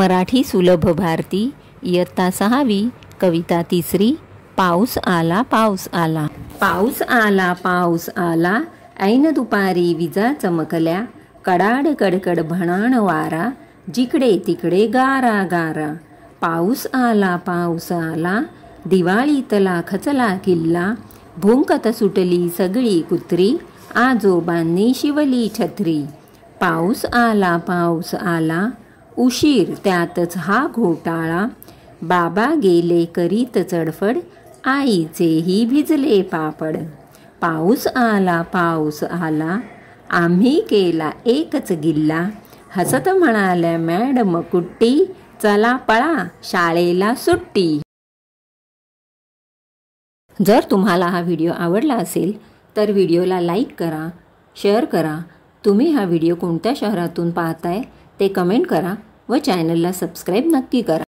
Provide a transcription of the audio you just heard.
मराठी सुलभ भारती इयत्ता 6वी कविता 3 पाऊस आला पाऊस आला। पाऊस आला पाऊस आला ऐन दुपारी विजा चमकल्या, कडाड कडकड भणाण वारा, जिकडे तिकडे गारा गारा। पाऊस आला दिवाळीतला खचला किल्ला, भुंकत सुटली सगळी कुत्री, आजोबांनी शिवली छत्री। पाऊस आला उशीर त्यातच हा घोटाळा, बाबा गेले करीत चडफड, आईचेही भिजले पापड। पाऊस आला आम्ही केला एकच गिल्ला, हसत म्हणाल्या मॅडम कुट्टी, चला पळा शाळेला सुट्टी। जर तुम्हाला हा व्हिडिओ आवडला असेल तर व्हिडिओला लाईक करा, शेअर करा। तुम्ही हा व्हिडिओ कोणत्या शहरातून पाहताय ते कमेंट करा व चॅनलला सबस्क्राईब नक्की करा।